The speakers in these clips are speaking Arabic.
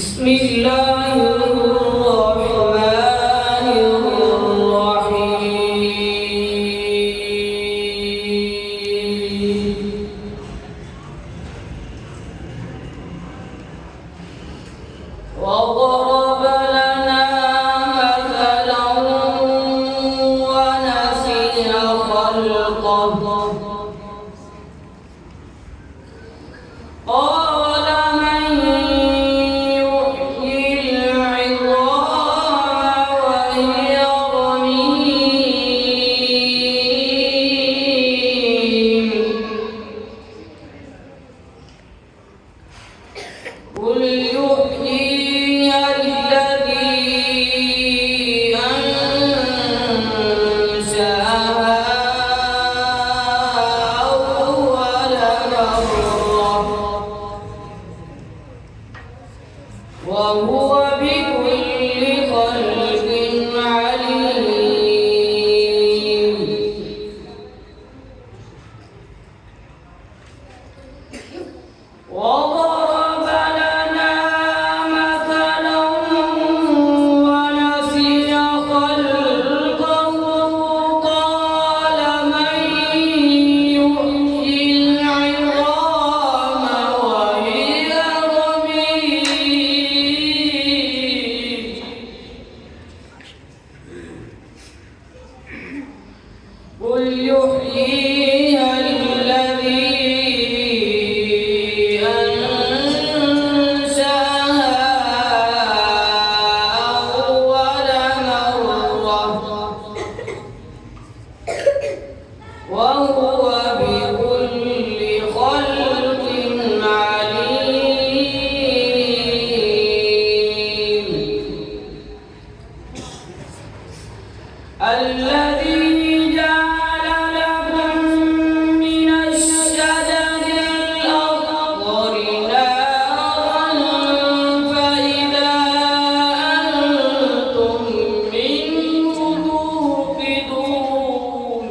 بسم الله الرحمن الرحيم وضرب لنا مثلا ونسي خلقه قال من يحيي العظام وهي رميم قل يحييها الذي أنشأها أول مرة وهو بكل خلق عليم وضرب لنا مثلا ونسي خلقه قال من يحيي العظام وهي رميم قل يحييها الذي أنشأها أول مرة وهو بكل خلق عليم الذي جعل لكم من الشجر الأخضر نارا فإذا أنتم منه توقدون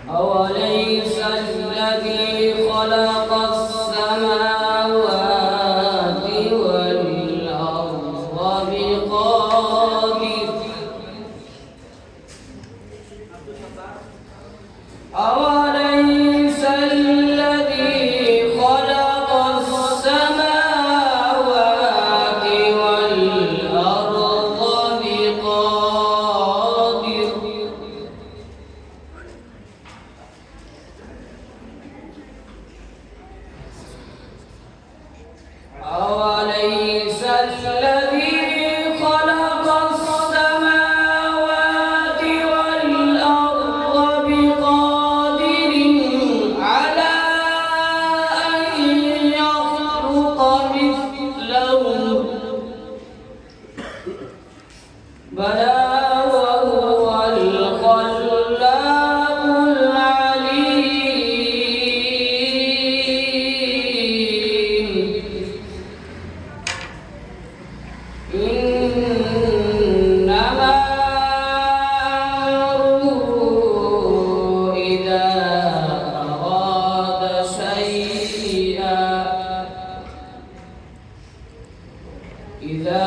أوليس الذي خلق السماوات والأرض بقادر أوليس الذي خلق السماوات والأرض بقادر أوليس الذي خلق السماوات والأرض بقادر على أن يخلق مثلهم بلى وهو الخلاق العليم إنما أمره إذا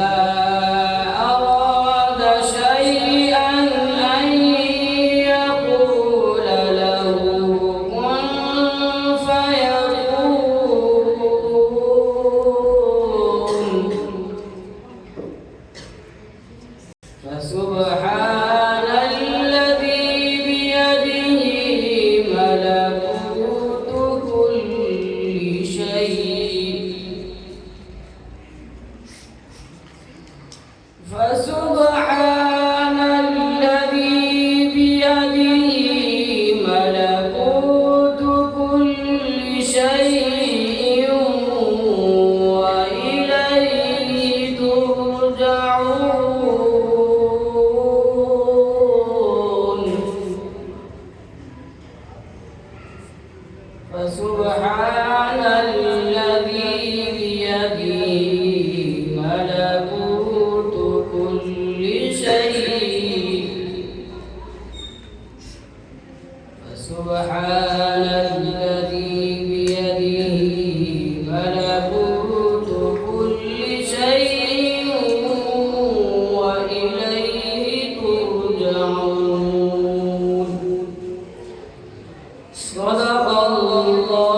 أراد شيئا أن يقول له كن فيكون فسبحان الذي بيده ملكوت كل شيء فسبحان الذي بيده ملكوت كل شيء وإليه ترجعون فسبحان الذي بيده ملكوت كل شيء فسبحان الذي بيده الله